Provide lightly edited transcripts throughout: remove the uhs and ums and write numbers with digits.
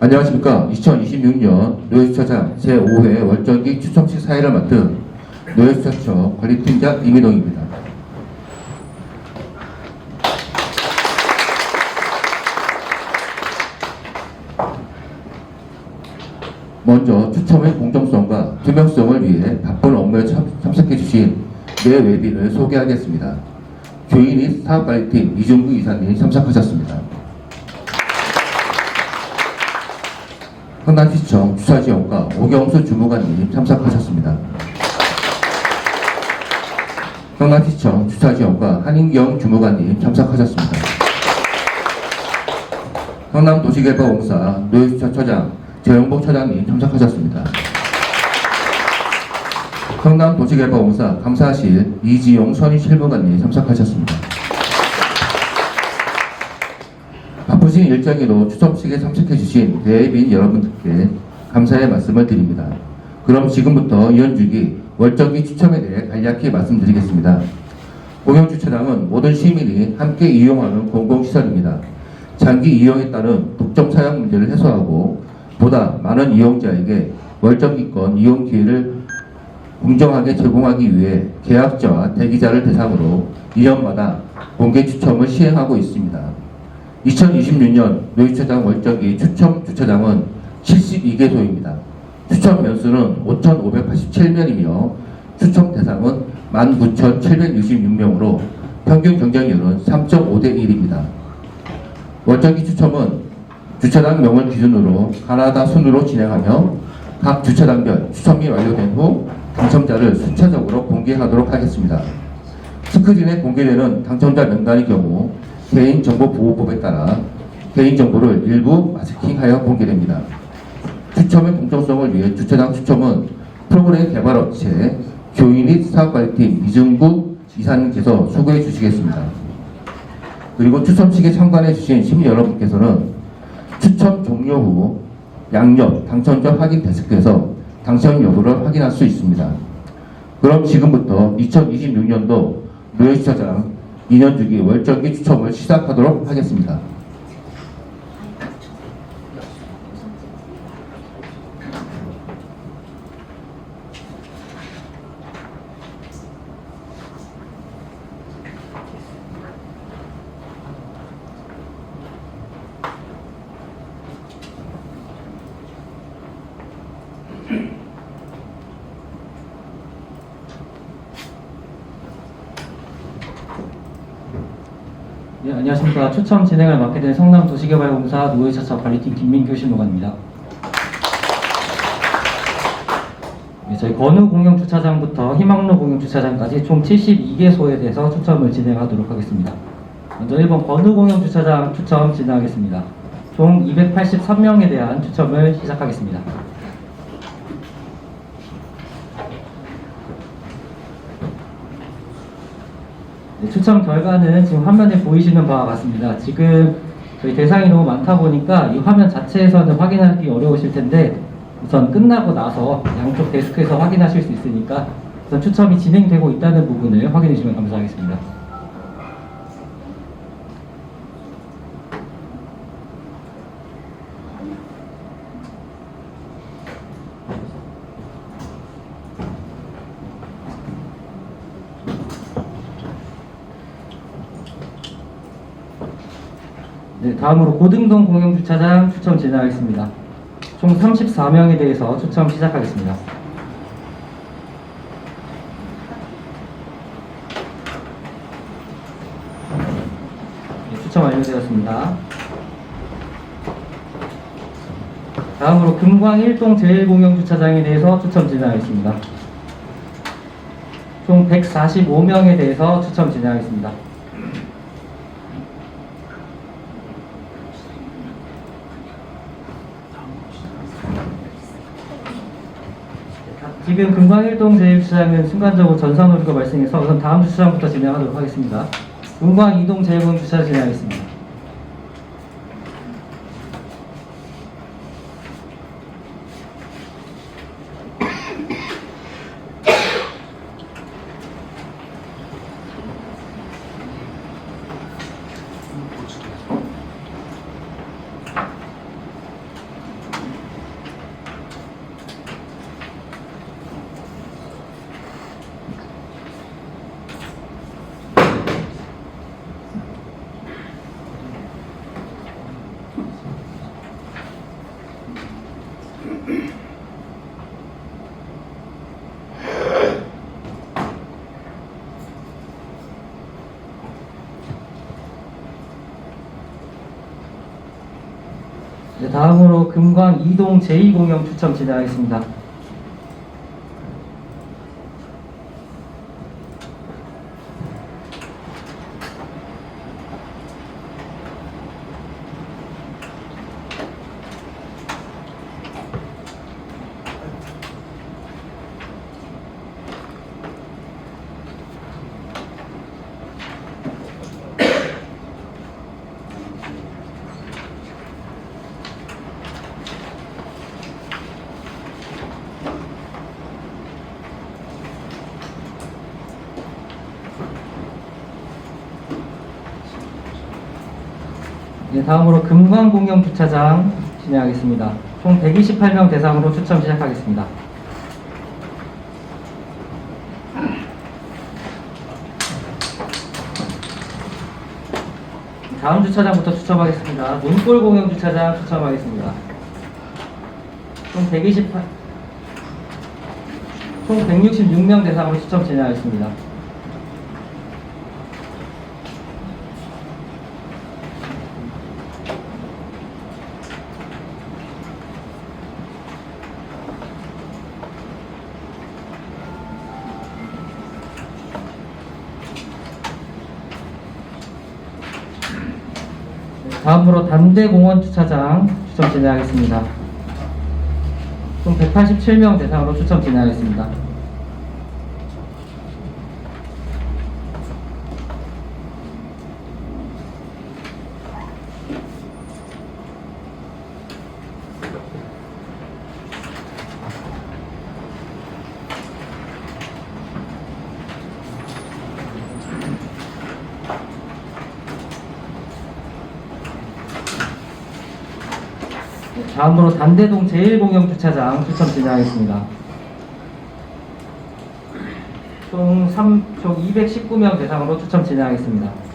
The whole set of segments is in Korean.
안녕하십니까. 2026년 노예주차장 제5회 월정기 추첨식 사회를 맡은 노예주차처 관리팀장 이민동입니다. 먼저 추첨의 공정성과 투명성을 위해 바쁜 업무에 참석해주신 네 외빈을 소개하겠습니다. 교인 및 사업관리팀 이중구 이사님 참석하셨습니다. 성남시청 주차지원과 오경수 주무관님 참석하셨습니다. 성남시청 주차지원과 한인경 주무관님 참석하셨습니다. 성남도시개발공사 노예주차처장 재영복 처장님 참석하셨습니다. 성남도시개발공사 감사실 이지용 선임실무관님 참석하셨습니다. 바쁘신 일정으로 추첨식에 참석해주신 대회인 여러분들께 감사의 말씀을 드립니다. 그럼 지금부터 이현주기 월정기 추첨에 대해 간략히 말씀드리겠습니다. 공영주차장은 모든 시민이 함께 이용하는 공공시설입니다. 장기 이용에 따른 독점 사용 문제를 해소하고 보다 많은 이용자에게 월정기권 이용 기회를 공정하게 제공하기 위해 계약자와 대기자를 대상으로 2년마다 공개 추첨을 시행하고 있습니다. 2026년 노예주차장 월정기 추첨 주차장은 72개소입니다. 추첨 면수는 5,587명이며 추첨 대상은 19,766명으로 평균 경쟁률은 3.5대 1입니다. 월정기 추첨은 주차장 명을 기준으로 가나다 순으로 진행하며 각 주차장별 추첨이 완료된 후 당첨자를 순차적으로 공개하도록 하겠습니다. 스크린에 공개되는 당첨자 명단의 경우 개인정보보호법에 따라 개인정보를 일부 마스킹하여 공개됩니다. 추첨의 공정성을 위해 주차장 추첨은 프로그램 개발업체 교인 및 사업관리팀 이중구 이사님께서 수고해 주시겠습니다. 그리고 추첨식에 참관해 주신 시민 여러분께서는 추첨 종료 후 양옆 당첨자 확인 데스크에서 당첨 여부를 확인할 수 있습니다. 그럼 지금부터 2026년도 노예주차장 2년 주기 월정기 추첨을 시작하도록 하겠습니다. 네, 안녕하십니까. 추첨 진행을 맡게 된 성남도시개발공사 노예주차처 관리팀 김민규 실무관입니다. 네, 저희 건우 공영주차장부터 희망로 공영주차장까지 총 72개소에 대해서 추첨을 진행하도록 하겠습니다. 먼저 1번 건우 공영주차장 추첨 진행하겠습니다. 총 283명에 대한 추첨을 시작하겠습니다. 네, 추첨 결과는 지금 화면에 보이시는 바와 같습니다. 지금 저희 대상이 너무 많다 보니까 이 화면 자체에서는 확인하기 어려우실 텐데 우선 끝나고 나서 양쪽 데스크에서 확인하실 수 있으니까 우선 추첨이 진행되고 있다는 부분을 확인해 주시면 감사하겠습니다. 네, 다음으로 고등동 공영주차장 추첨 진행하겠습니다. 총 34명에 대해서 추첨 시작하겠습니다. 네, 추첨 완료되었습니다. 다음으로 금광 1동 제1공영주차장에 대해서 추첨 진행하겠습니다. 총 145명에 대해서 추첨 진행하겠습니다. 지금 금광 1동 제1주차장은 순간적으로 전산 오류가 발생해서 우선 다음 주차장부터 진행하도록 하겠습니다. 금광 2동 제1공주차장 진행하겠습니다. 네, 다음으로 금광 2동 제2공영 추첨 진행하겠습니다. 네, 다음으로 금광공영 주차장 진행하겠습니다. 총 128명 대상으로 추첨 시작하겠습니다. 다음 주차장부터 추첨하겠습니다. 눈골 공영 주차장 추첨하겠습니다. 총 166명 대상으로 추첨 진행하겠습니다. 다음으로 단대공원 주차장 추첨 진행하겠습니다. 총 187명 대상으로 추첨 진행하겠습니다. 다음으로 단대동 제1공영 주차장 추첨 진행하겠습니다. 총 219명 대상으로 추첨 진행하겠습니다.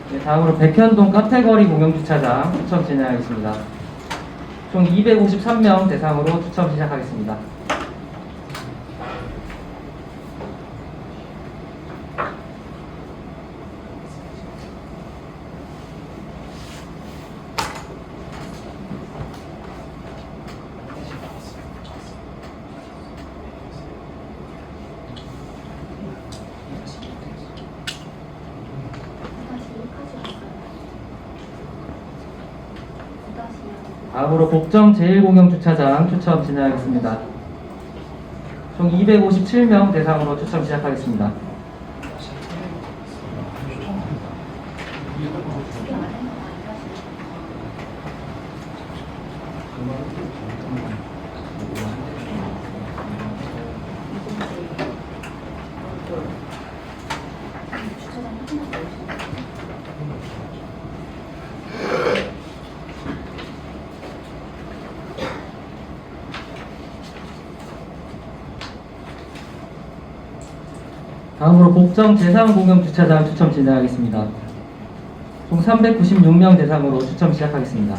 네, 다음으로 백현동 카페거리 공영주차장 추첨 진행하겠습니다. 총 253명 대상으로 추첨 시작하겠습니다. 다음으로 복정 제1공영주차장 추첨 진행하겠습니다. 총 257명 대상으로 추첨 시작하겠습니다. 다음으로 복정 제3공영주차장 추첨 진행하겠습니다. 총 396명 대상으로 추첨 시작하겠습니다.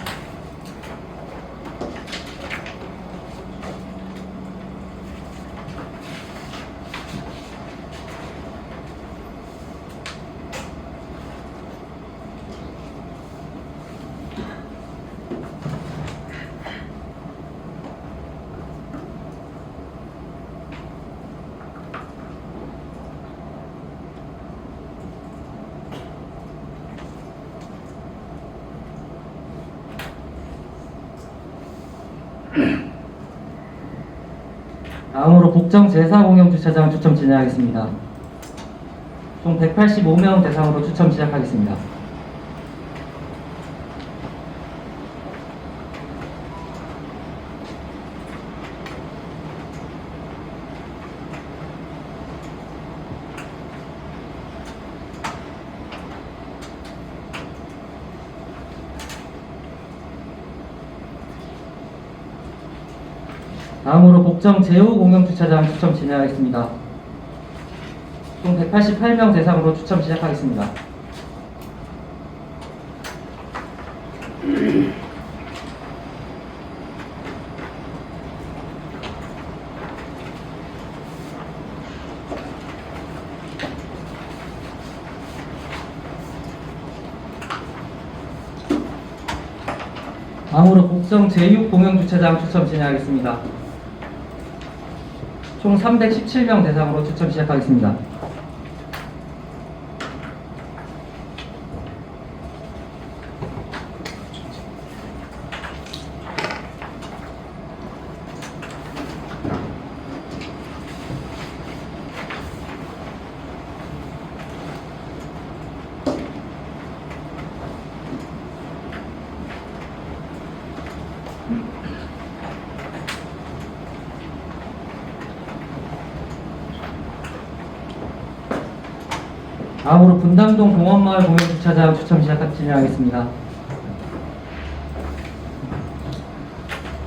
다음으로 복정 제4공영주차장 추첨 진행하겠습니다. 총 185명 대상으로 추첨 시작하겠습니다. 다음으로 복정 제5공영주차장 추첨 진행하겠습니다. 총 188명 대상으로 추첨 시작하겠습니다. 다음으로 복정 제6공영주차장 추첨 진행하겠습니다. 총 317명 대상으로 추첨 시작하겠습니다. 다음으로 분당동 공원마을 공영주차장 추첨 진행하겠습니다.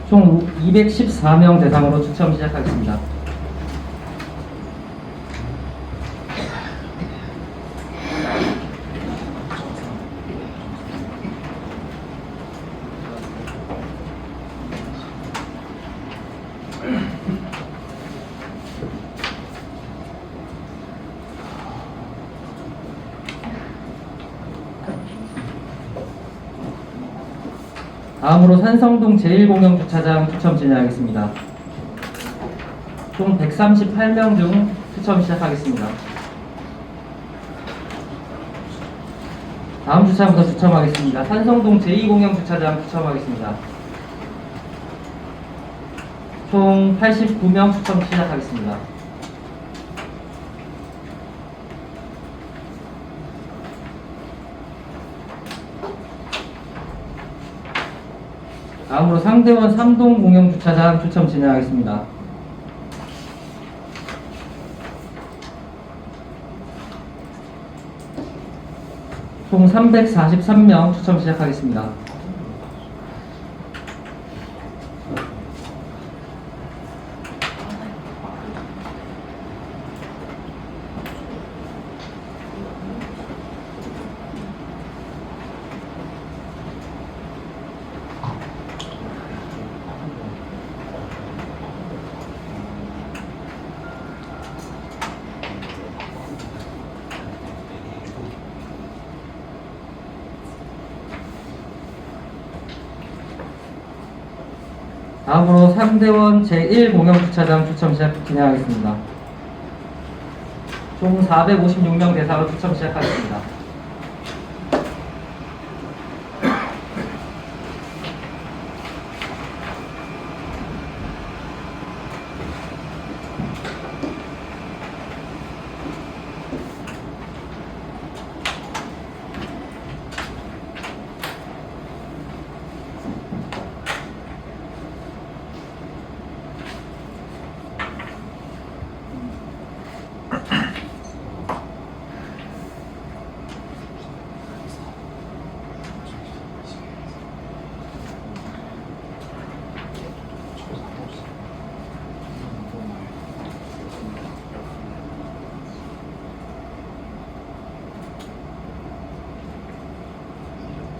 총 214명 대상으로 추첨 시작하겠습니다. 다음으로 산성동 제1공영주차장 추첨 진행하겠습니다. 총 138명 중 추첨 시작하겠습니다. 다음 주차부터 추첨하겠습니다. 산성동 제2공영주차장 추첨하겠습니다. 총 89명 추첨 시작하겠습니다. 다음으로 상대원 3동 공영주차장 추첨 진행하겠습니다. 총 343명 추첨 시작하겠습니다. 다음으로 상대원 제1공영주차장 추첨 진행하겠습니다. 총 456명 대상으로 추첨 시작하겠습니다.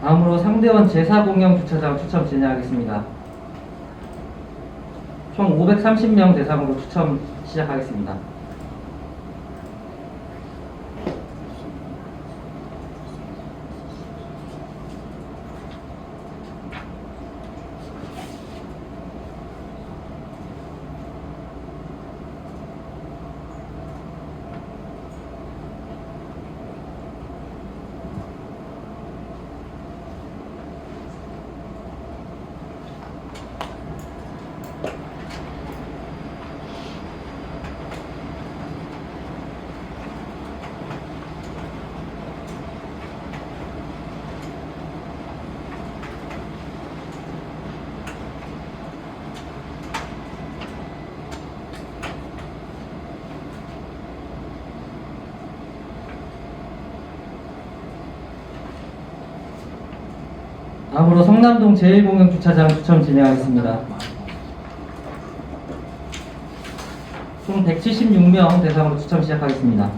다음으로 상대원 제4공영주차장 추첨 진행하겠습니다. 총 530명 대상으로 추첨 시작하겠습니다. 다음으로 성남동 제1공영주차장 추첨 진행하겠습니다. 총 176명 대상으로 추첨 시작하겠습니다.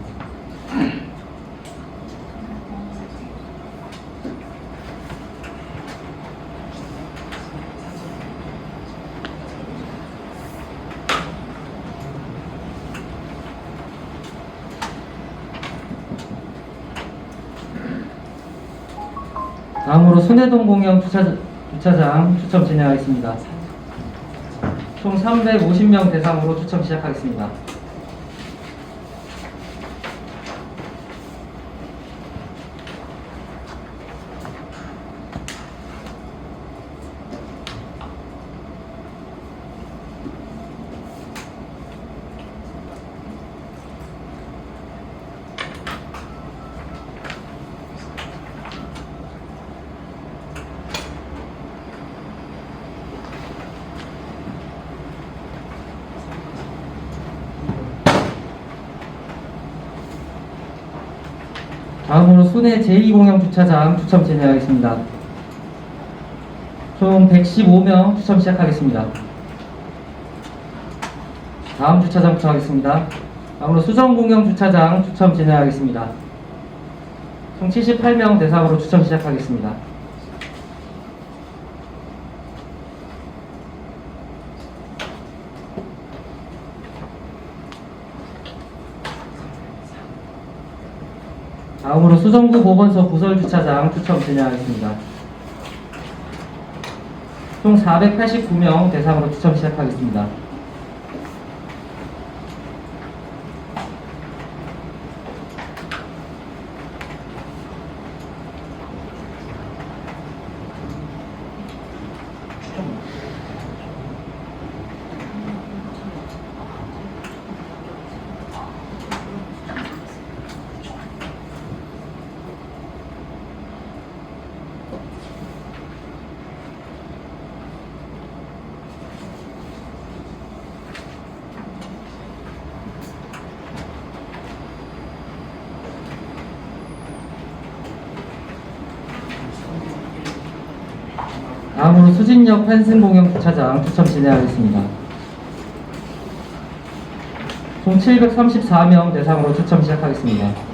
다음으로 순회동 공영 주차장 추첨 진행하겠습니다. 총 350명 대상으로 추첨 시작하겠습니다. 다음으로 순회 제2공영주차장 추첨 진행하겠습니다. 총 115명 추첨 시작하겠습니다. 다음 주차장부터 하겠습니다. 다음으로 수정공영주차장 추첨 진행하겠습니다. 총 78명 대상으로 추첨 시작하겠습니다. 다음으로 수정구 보건소 부설주차장 추첨 진행하겠습니다. 총 489명 대상으로 추첨 시작하겠습니다. 다음으로 수진역 환승공영주차장 추첨 진행하겠습니다. 총 734명 대상으로 추첨 시작하겠습니다.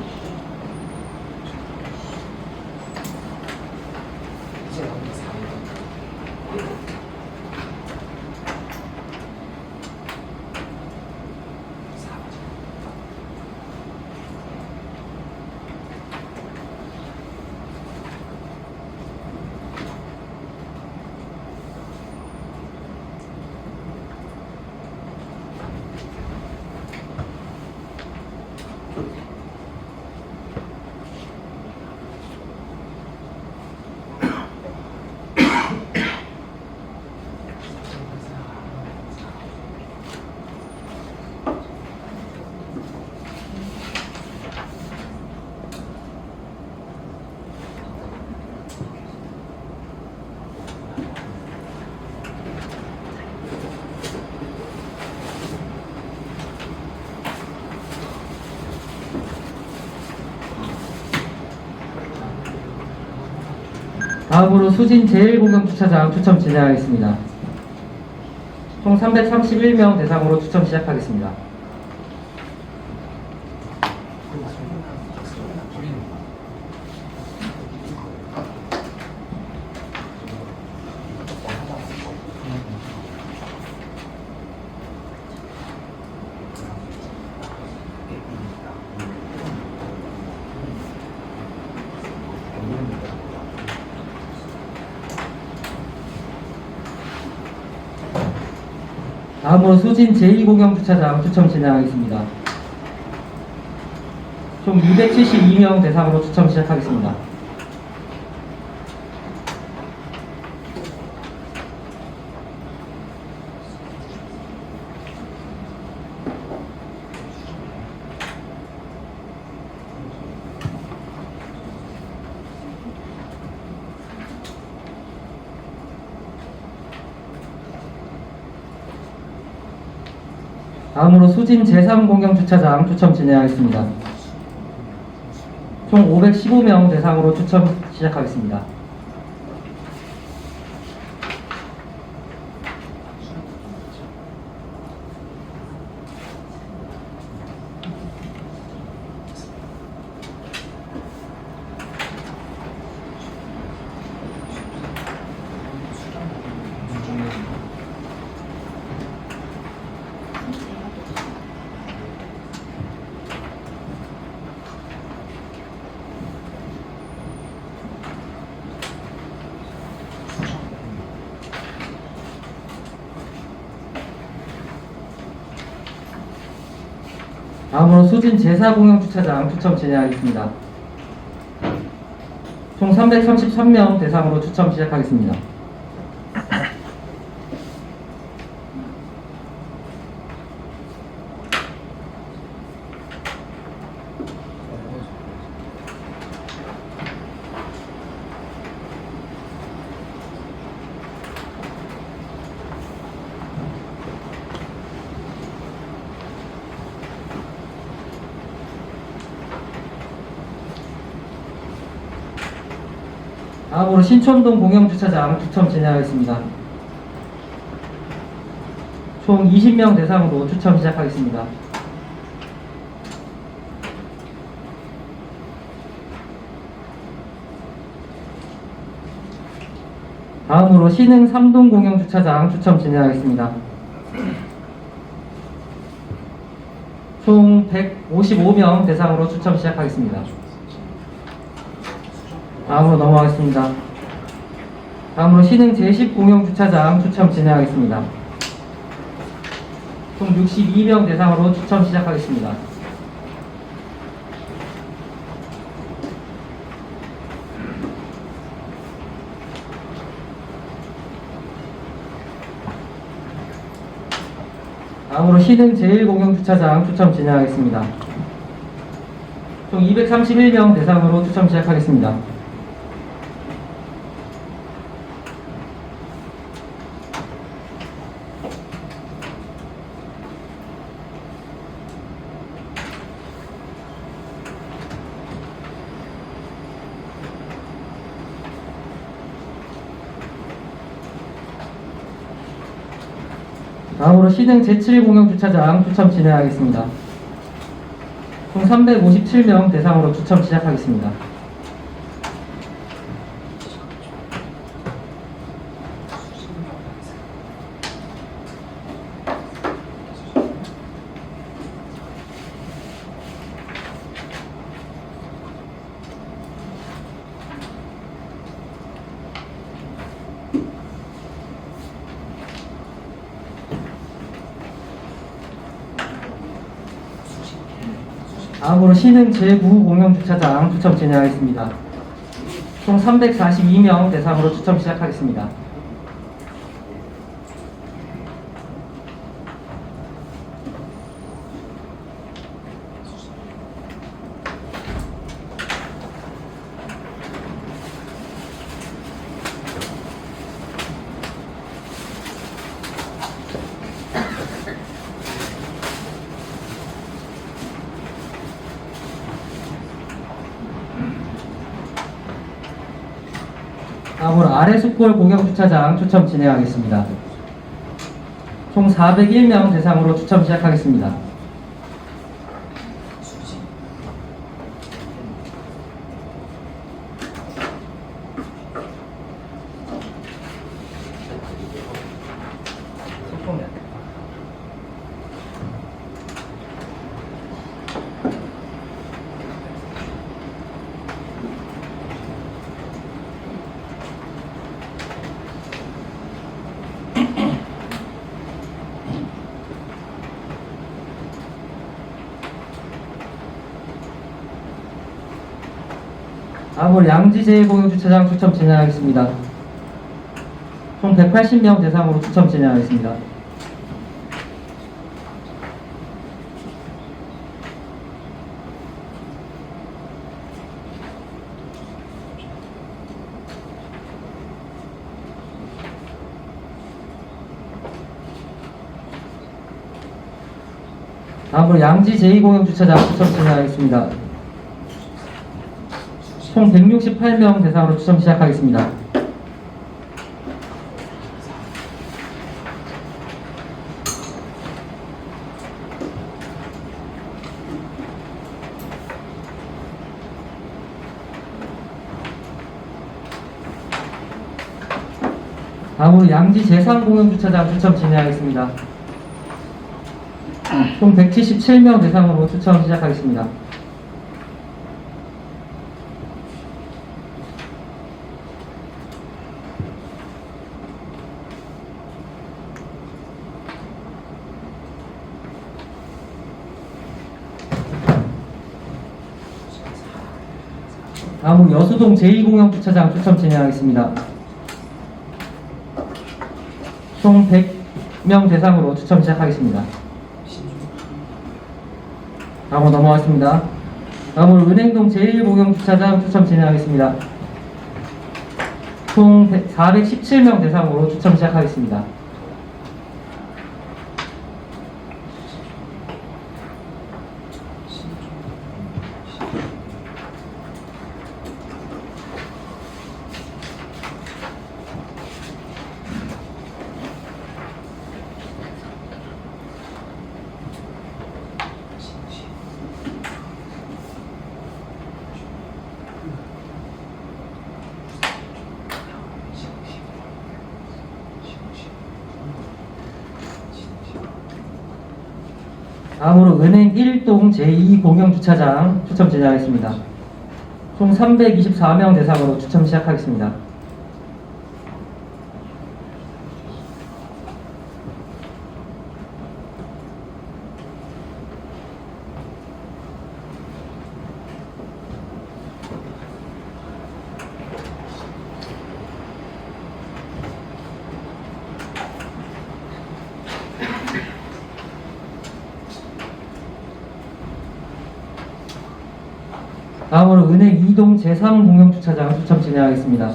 다음으로 수진 제1공영주차장 추첨 진행하겠습니다. 총 331명 대상으로 추첨 시작하겠습니다. 다음으로 수진 제2공영주차장 추첨 진행하겠습니다. 총 272명 대상으로 추첨 시작하겠습니다. 다음으로 수진 제3공영주차장 추첨 진행하겠습니다. 총 515명 대상으로 추첨 시작하겠습니다. 다음으로 수진 제4공영주차장 추첨 진행하겠습니다. 총 333명 대상으로 추첨 시작하겠습니다. 다음으로 신촌동 공영주차장 추첨 진행하겠습니다. 총 20명 대상으로 추첨 시작하겠습니다. 다음으로 신흥 3동 공영주차장 추첨 진행하겠습니다. 총 155명 대상으로 추첨 시작하겠습니다. 다음으로 넘어가겠습니다. 다음으로 신흥 제10 공영주차장 추첨 진행하겠습니다. 총 62명 대상으로 추첨 시작하겠습니다. 다음으로 신흥 제1공영주차장 추첨 진행하겠습니다. 총 231명 대상으로 추첨 시작하겠습니다. 다음으로 신흥 제7공영주차장 추첨 진행하겠습니다. 총 357명 대상으로 추첨 시작하겠습니다. 다음으로 신흥 제9공영주차장 추첨 진행하겠습니다. 총 342명 대상으로 추첨 시작하겠습니다. 다음으로 아래숲골 공영주차장 추첨 진행하겠습니다. 총 401명 대상으로 추첨 시작하겠습니다. 다음으로 양지 제1공영주차장 추첨 진행하겠습니다. 총 180명 대상으로 추첨 진행하겠습니다. 다음으로 양지 제2공영주차장 추첨 진행하겠습니다. 총 168명 대상으로 추첨 시작하겠습니다. 다음으로 양지 제3공영주차장 추첨 진행하겠습니다. 총 177명 대상으로 추첨 시작하겠습니다. 다음으로 여수동 제2공영주차장 추첨 진행하겠습니다. 총 100명 대상으로 추첨 시작하겠습니다. 다음으로 넘어가겠습니다. 다음으로 은행동 제1공영주차장 추첨 진행하겠습니다. 총 417명 대상으로 추첨 시작하겠습니다. 다음으로 은행 1동 제2공영주차장 추첨 진행하겠습니다. 총 324명 대상으로 추첨 시작하겠습니다. 다음으로 은행 2동 제3공영주차장 추첨 진행하겠습니다.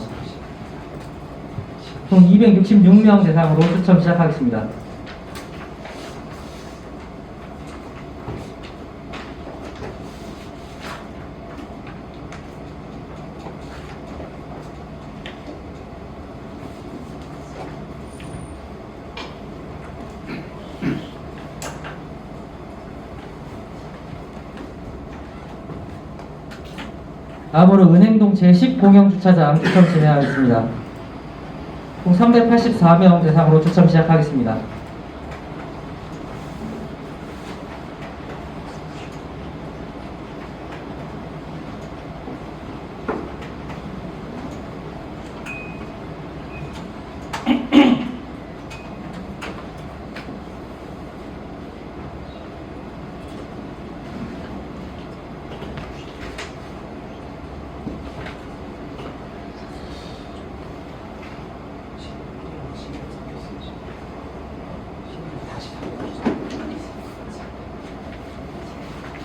총 266명 대상으로 추첨 시작하겠습니다. 다음으로 은행동 제10공영주차장 추첨 진행하겠습니다. 총 384명 대상으로 추첨 시작하겠습니다.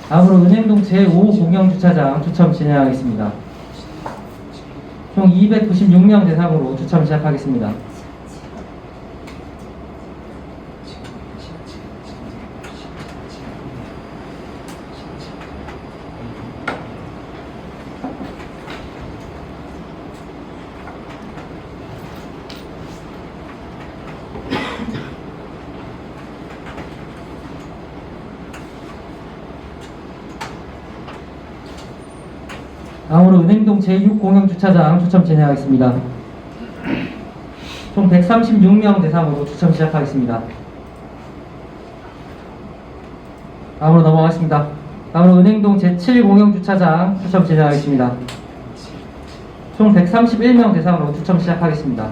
다음으로 은행동 제5공영주차장 추첨 진행하겠습니다. 총 296명 대상으로 추첨 시작하겠습니다. 다음으로 은행동 제6공영주차장 추첨 진행하겠습니다. 총 136명 대상으로 추첨 시작하겠습니다. 다음으로 넘어가겠습니다. 다음으로 은행동 제7공영주차장 추첨 진행하겠습니다. 총 131명 대상으로 추첨 시작하겠습니다.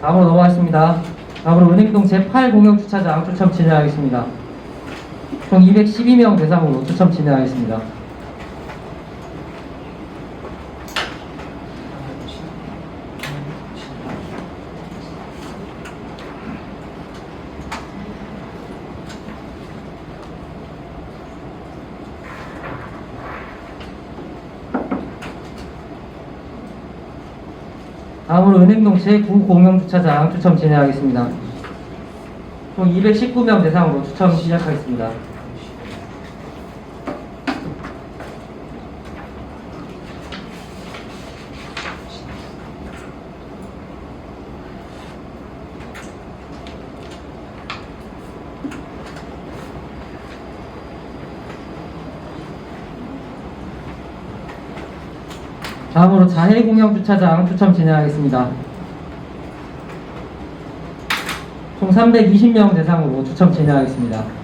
다음으로 넘어가겠습니다. 다음으로 은행동 제8공영주차장 추첨 진행하겠습니다. 총 212명 대상으로 추첨 진행하겠습니다. 다음으로 은행동 제9공영주차장 추첨 진행하겠습니다. 총 219명 대상으로 추첨 시작하겠습니다. 다음으로 자해공영주차장 추첨 진행하겠습니다. 총 320명 대상으로 추첨 진행하겠습니다.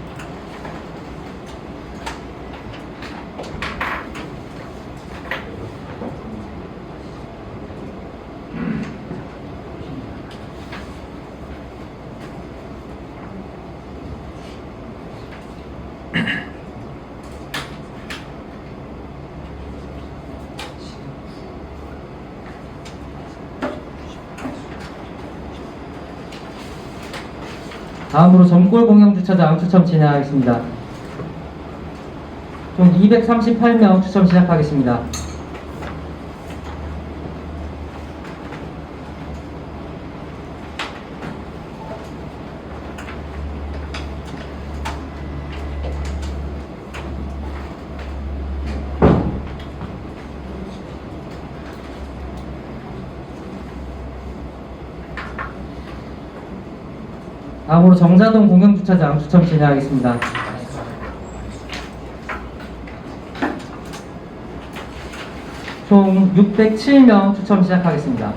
다음으로 점골 공영 주차장 추첨 진행하겠습니다. 총 238명 추첨 시작하겠습니다. 다음으로 정자동 공영주차장 추첨 진행하겠습니다. 총 607명 추첨 시작하겠습니다.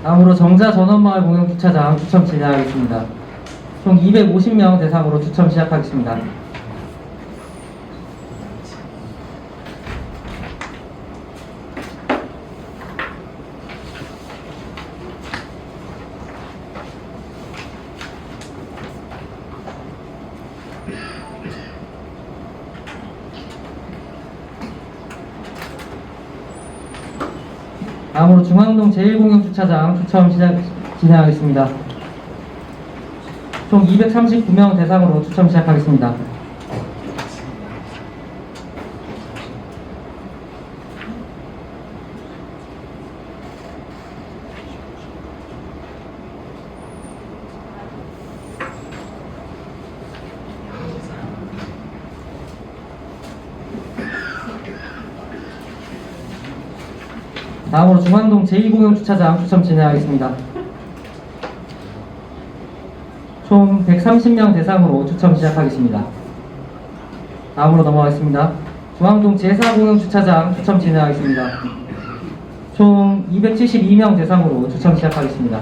다음으로 정자 전원마을 공영주차장 추첨 진행하겠습니다. 총 250명 대상으로 추첨 시작하겠습니다. 다음으로 중앙동 제1공영주차장 추첨 진행하겠습니다. 총 239명 대상으로 추첨 시작하겠습니다. 다음으로 중앙동 제2공영주차장 추첨 진행하겠습니다. 총 130명 대상으로 추첨 시작하겠습니다. 다음으로 넘어가겠습니다. 중앙동 제4공영주차장 추첨 진행하겠습니다. 총 272명 대상으로 추첨 시작하겠습니다.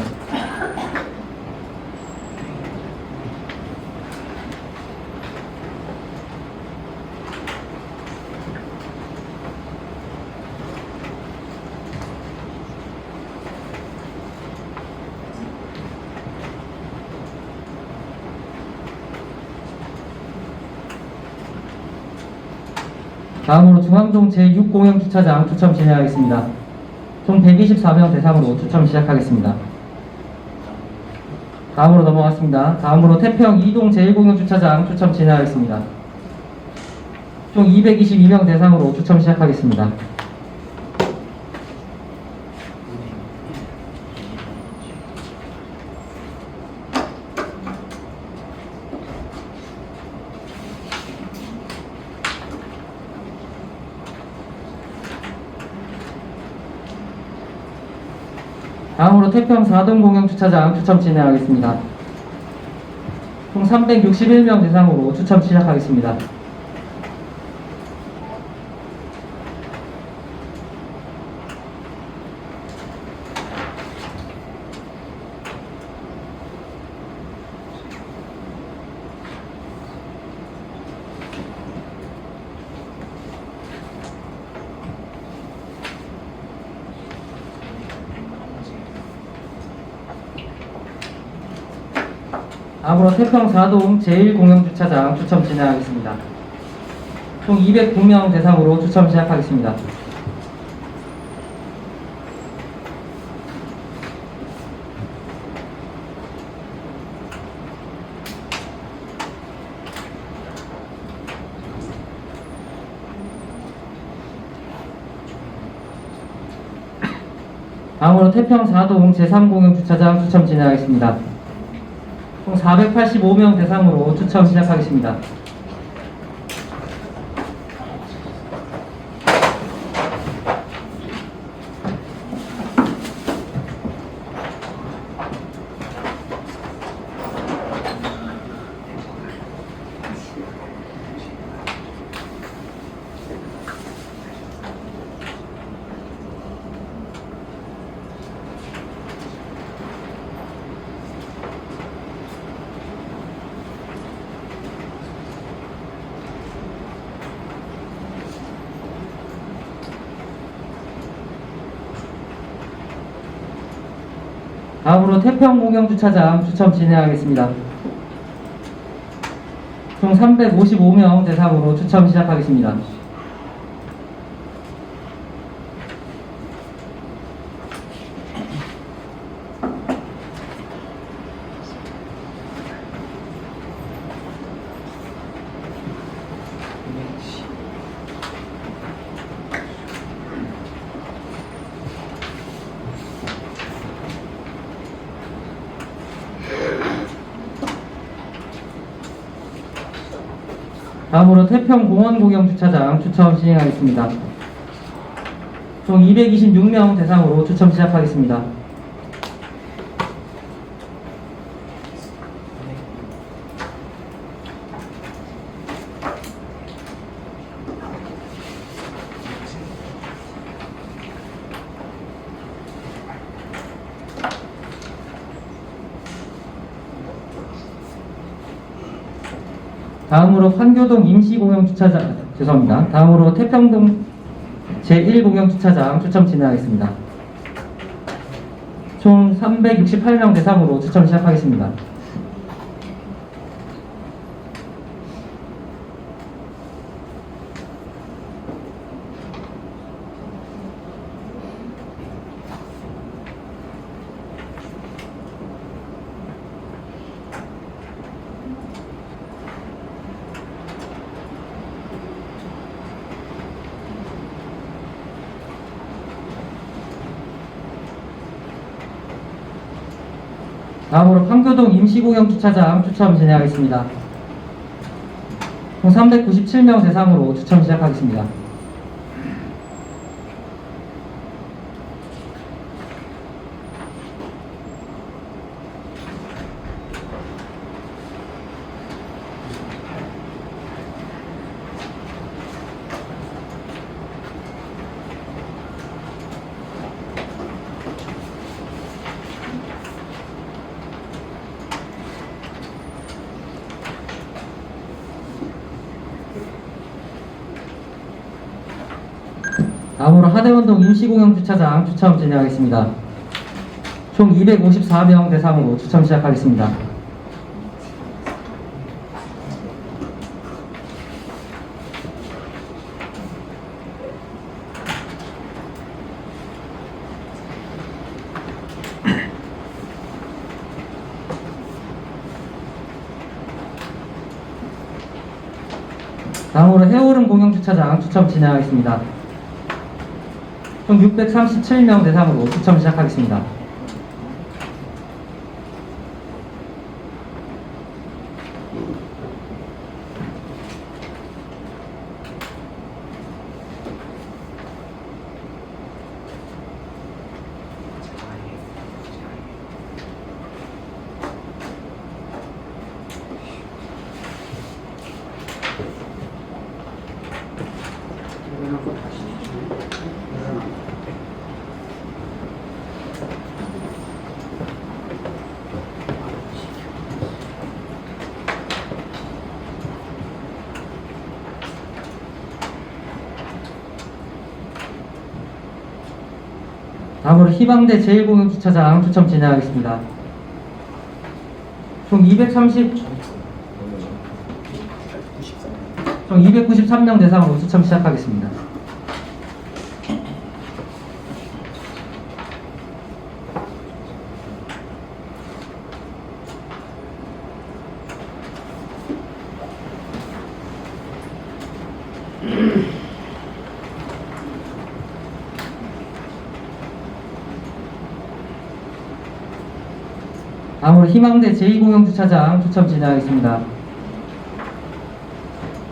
다음으로 중앙동 제6공영주차장 추첨 진행하겠습니다. 총 124명 대상으로 추첨 시작하겠습니다. 다음으로 넘어갔습니다. 다음으로 태평 2동 제1공영주차장 추첨 진행하겠습니다. 총 222명 대상으로 추첨 시작하겠습니다. 다음으로 태평 4동 공영주차장 추첨 진행하겠습니다. 총 361명 대상으로 추첨 시작하겠습니다. 다음으로 태평 4동 제1공영주차장 추첨 진행하겠습니다. 총 209명 대상으로 추첨 시작하겠습니다. 다음으로 태평 4동 제3공영주차장 추첨 진행하겠습니다. 총 485명 대상으로 추첨 시작하겠습니다. 다음으로 태평공영주차장 추첨 진행하겠습니다. 총 355명 대상으로 추첨 시작하겠습니다. 다음으로 태평공원공영주차장 추첨 진행하겠습니다. 총 226명 대상으로 추첨 시작하겠습니다. 다음으로 판교동 임시공영주차장, 죄송합니다. 다음으로 태평동 제1공영주차장 추첨 진행하겠습니다. 총 368명 대상으로 추첨 시작하겠습니다. 다음으로 판교동 임시공영주차장 추첨 진행하겠습니다. 총 397명 대상으로 추첨 시작하겠습니다. 다음으로 하대원동 임시공영주차장 추첨 진행하겠습니다. 총 254명 대상으로 추첨 시작하겠습니다. 다음으로 해오름 공영주차장 추첨 진행하겠습니다. 총 637명 대상으로 추첨 시작하겠습니다. 다음으로 희망대 제1공영주차장 추첨 진행하겠습니다. 총 293명 대상으로 추첨 시작하겠습니다. 다음으로 희망대 제2공영주차장 추첨 진행하겠습니다.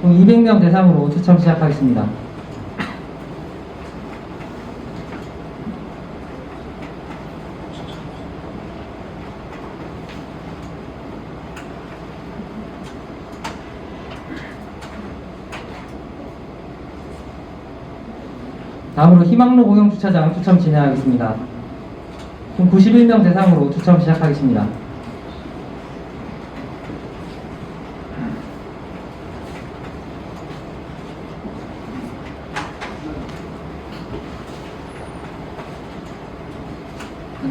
총 200명 대상으로 추첨 시작하겠습니다. 다음으로 희망로 공영주차장 추첨 진행하겠습니다. 총 91명 대상으로 추첨 시작하겠습니다.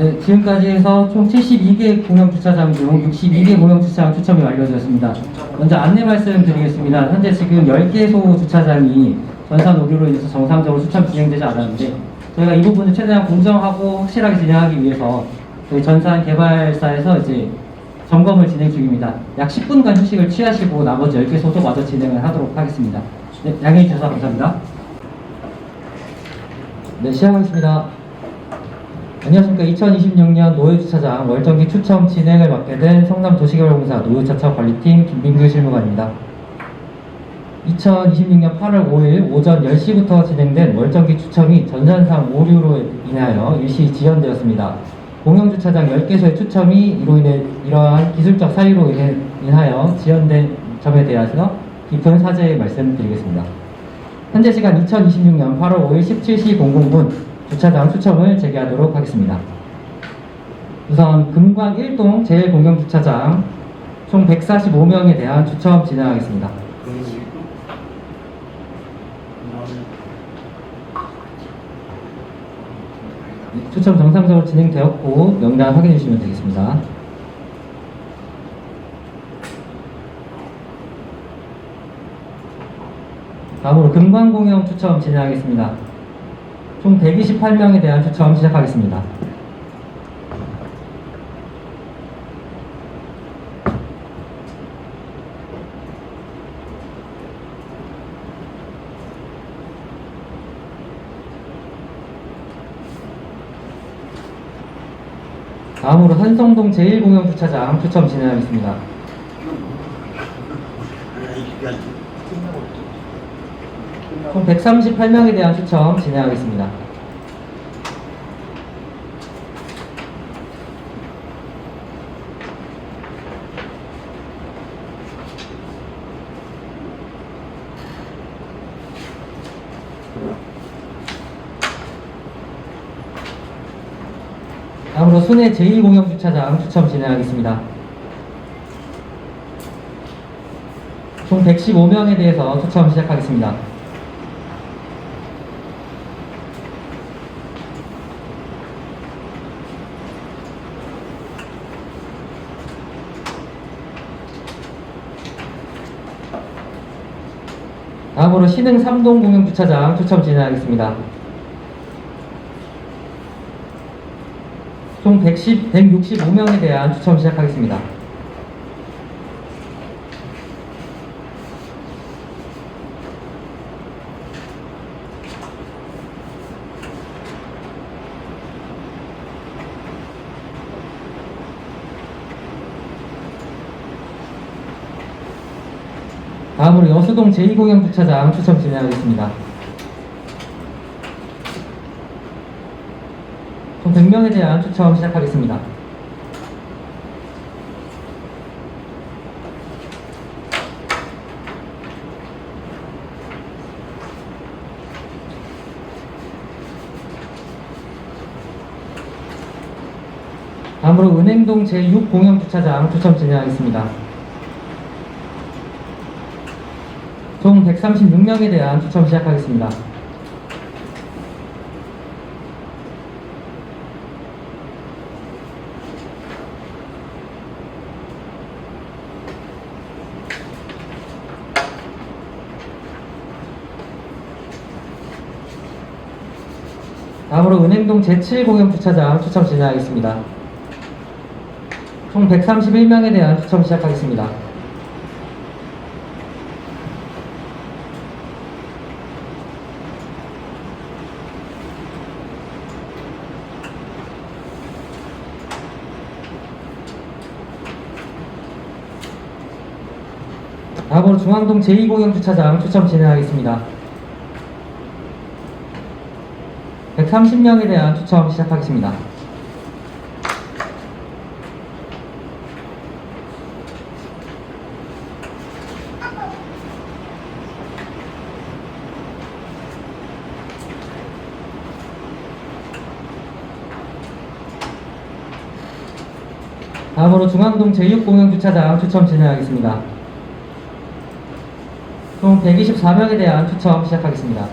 네, 지금까지 해서 총 72개 공영 주차장 중 62개 공영 주차장 추첨이 완료되었습니다. 먼저 안내 말씀드리겠습니다. 현재 지금 10개소 주차장이 전산 오류로 인해서 정상적으로 추첨 진행되지 않았는데 저희가 이 부분을 최대한 공정하고 확실하게 진행하기 위해서 저희 전산 개발사에서 이제 점검을 진행 중입니다. 약 10분간 휴식을 취하시고 나머지 10개소도 마저 진행을 하도록 하겠습니다. 네, 양해해 주셔서 감사합니다. 네, 시작하겠습니다. 안녕하십니까. 2026년 노후주차장 월정기 추첨 진행을 맡게 된 성남도시개발공사 노후차차관리팀 김민규 실무관입니다. 2026년 8월 5일 오전 10시부터 진행된 월정기 추첨이 전산상 오류로 인하여 일시 지연되었습니다. 공영주차장 10개소의 추첨이 이러한 기술적 사유로 인하여 지연된 점에 대해서 깊은 사죄의 말씀드리겠습니다. 현재 시간 2026년 8월 5일 17시 00분 주차장 추첨을 재개하도록 하겠습니다. 우선 금관 1동 제1공영주차장 총 145명에 대한 추첨 진행하겠습니다. 추첨 정상적으로 진행되었고 명단 확인해 주시면 되겠습니다. 다음으로 금관공영 추첨 진행하겠습니다. 총 128명에 대한 추첨 시작하겠습니다. 다음으로 한성동 제1공영주차장 추첨 진행하겠습니다. 총 138명에 대한 추첨 진행하겠습니다. 다음으로 순회 제2공영주차장 추첨 진행하겠습니다. 총 115명에 대해서 추첨 시작하겠습니다. 다음으로 신흥 3동 공영주차장 추첨 진행하겠습니다. 총 165명에 대한 추첨 시작하겠습니다. 다음으로 여수동 제2공영주차장 추첨 진행하겠습니다. 총 100명에 대한 추첨 시작하겠습니다. 다음으로 은행동 제6공영주차장 추첨 진행하겠습니다. 총 136명에 대한 추첨 시작하겠습니다. 다음으로 은행동 제7공영주차장 추첨 진행하겠습니다. 총 131명에 대한 추첨 시작하겠습니다. 다음으로 중앙동 제2공영주차장 추첨 진행하겠습니다. 130명에 대한 추첨 시작하겠습니다. 다음으로 중앙동 제6공영주차장 추첨 진행하겠습니다. 총 124명에 대한 추첨 시작하겠습니다.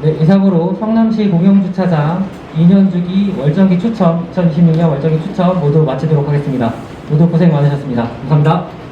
네, 이상으로 성남시 공영주차장 2년 주기 월정기 추첨, 2026년 월정기 추첨 모두 마치도록 하겠습니다. 모두 고생 많으셨습니다. 감사합니다.